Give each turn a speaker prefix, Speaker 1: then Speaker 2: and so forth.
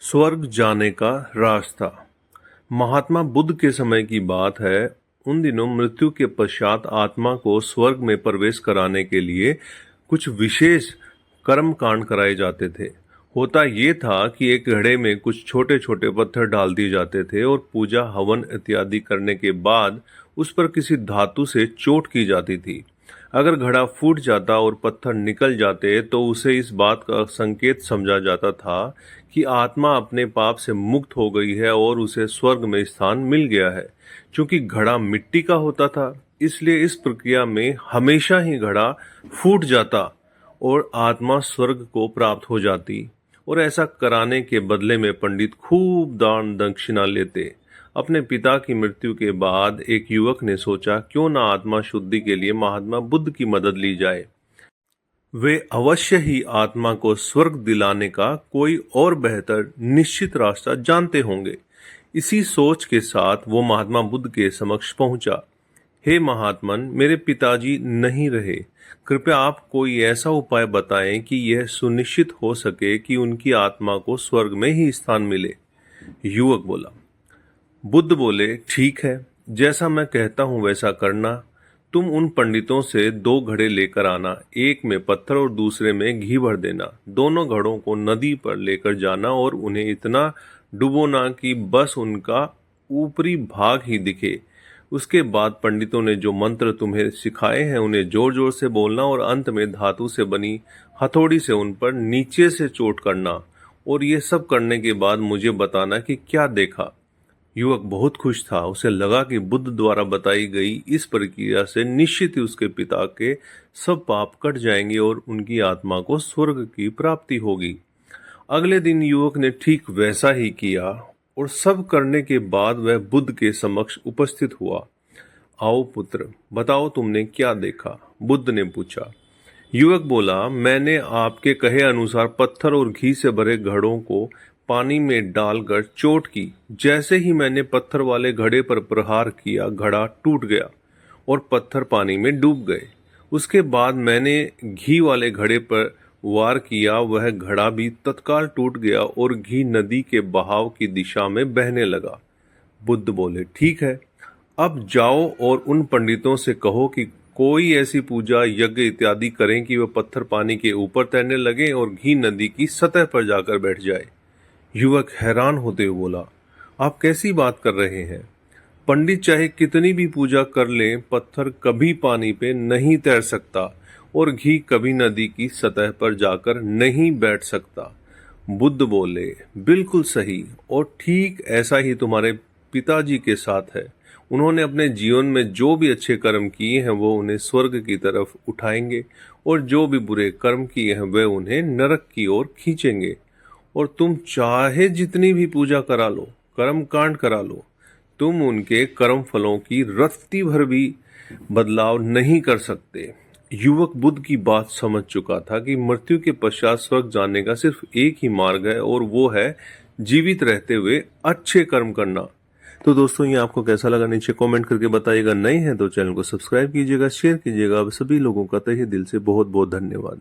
Speaker 1: स्वर्ग जाने का रास्ता। महात्मा बुद्ध के समय की बात है। उन दिनों मृत्यु के पश्चात आत्मा को स्वर्ग में प्रवेश कराने के लिए कुछ विशेष कर्म कांड कराए जाते थे। होता ये था कि एक घड़े में कुछ छोटे छोटे पत्थर डाल दिए जाते थे और पूजा हवन इत्यादि करने के बाद उस पर किसी धातु से चोट की जाती थी। अगर घड़ा फूट जाता और पत्थर निकल जाते तो उसे इस बात का संकेत समझा जाता था कि आत्मा अपने पाप से मुक्त हो गई है और उसे स्वर्ग में स्थान मिल गया है। चूंकि घड़ा मिट्टी का होता था, इसलिए इस प्रक्रिया में हमेशा ही घड़ा फूट जाता और आत्मा स्वर्ग को प्राप्त हो जाती। और ऐसा कराने के बदले में पंडित खूब दान दक्षिणा लेते। अपने पिता की मृत्यु के बाद एक युवक ने सोचा, क्यों ना आत्मा शुद्धि के लिए महात्मा बुद्ध की मदद ली जाए। वे अवश्य ही आत्मा को स्वर्ग दिलाने का कोई और बेहतर निश्चित रास्ता जानते होंगे। इसी सोच के साथ वो महात्मा बुद्ध के समक्ष पहुंचा। हे महात्मन, मेरे पिताजी नहीं रहे। कृपया आप कोई ऐसा उपाय बताएं कि यह सुनिश्चित हो सके कि उनकी आत्मा को स्वर्ग में ही स्थान मिले। युवक बोला। बुद्ध बोले, ठीक है, जैसा मैं कहता हूं वैसा करना। तुम उन पंडितों से 2 घड़े लेकर आना, एक में पत्थर और दूसरे में घी भर देना। दोनों घड़ों को नदी पर लेकर जाना और उन्हें इतना डुबोना कि बस उनका ऊपरी भाग ही दिखे। उसके बाद पंडितों ने जो मंत्र तुम्हें सिखाए हैं उन्हें जोर जोर से बोलना और अंत में धातु से बनी हथौड़ी से उन पर नीचे से चोट करना। और ये सब करने के बाद मुझे बताना कि क्या देखा। युवक बहुत खुश था। उसे लगा कि बुद्ध द्वारा बताई गई इस प्रक्रिया से निश्चित ही उसके पिता के सब पाप कट जाएंगे और उनकी आत्मा को स्वर्ग की प्राप्ति होगी। अगले दिन युवक ने ठीक वैसा ही किया और सब करने के बाद वह बुद्ध के समक्ष उपस्थित हुआ। आओ पुत्र, बताओ तुमने क्या देखा? बुद्ध ने पूछा। युवक बोला, मैंने आपके कहे अनुसार पत्थर और घी से भरे घड़ों को पानी में डालकर चोट की। जैसे ही मैंने पत्थर वाले घड़े पर प्रहार किया, घड़ा टूट गया और पत्थर पानी में डूब गए। उसके बाद मैंने घी वाले घड़े पर वार किया, वह घड़ा भी तत्काल टूट गया और घी नदी के बहाव की दिशा में बहने लगा। बुद्ध बोले, ठीक है, अब जाओ और उन पंडितों से कहो कि कोई ऐसी पूजा यज्ञ इत्यादि करें कि वह पत्थर पानी के ऊपर तैरने लगे और घी नदी की सतह पर जाकर बैठ जाए। युवक हैरान होते हुए बोला, आप कैसी बात कर रहे हैं? पंडित चाहे कितनी भी पूजा कर लें, पत्थर कभी पानी पे नहीं तैर सकता और घी कभी नदी की सतह पर जाकर नहीं बैठ सकता। बुद्ध बोले, बिल्कुल सही, और ठीक ऐसा ही तुम्हारे पिताजी के साथ है। उन्होंने अपने जीवन में जो भी अच्छे कर्म किए हैं वो उन्हें स्वर्ग की तरफ उठाएंगे और जो भी बुरे कर्म किए हैं वे उन्हें नरक की ओर खींचेंगे। और तुम चाहे जितनी भी पूजा करा लो, कर्म कांड करा लो, तुम उनके कर्म फलों की रत्ती भर भी बदलाव नहीं कर सकते। युवक बुद्ध की बात समझ चुका था कि मृत्यु के पश्चात स्वर्ग जाने का सिर्फ एक ही मार्ग है और वो है जीवित रहते हुए अच्छे कर्म करना। तो दोस्तों, ये आपको कैसा लगा नीचे कमेंट करके बताइएगा। नए हैं तो चैनल को सब्सक्राइब कीजिएगा, शेयर कीजिएगा। सभी लोगों का तहे दिल से बहुत बहुत धन्यवाद।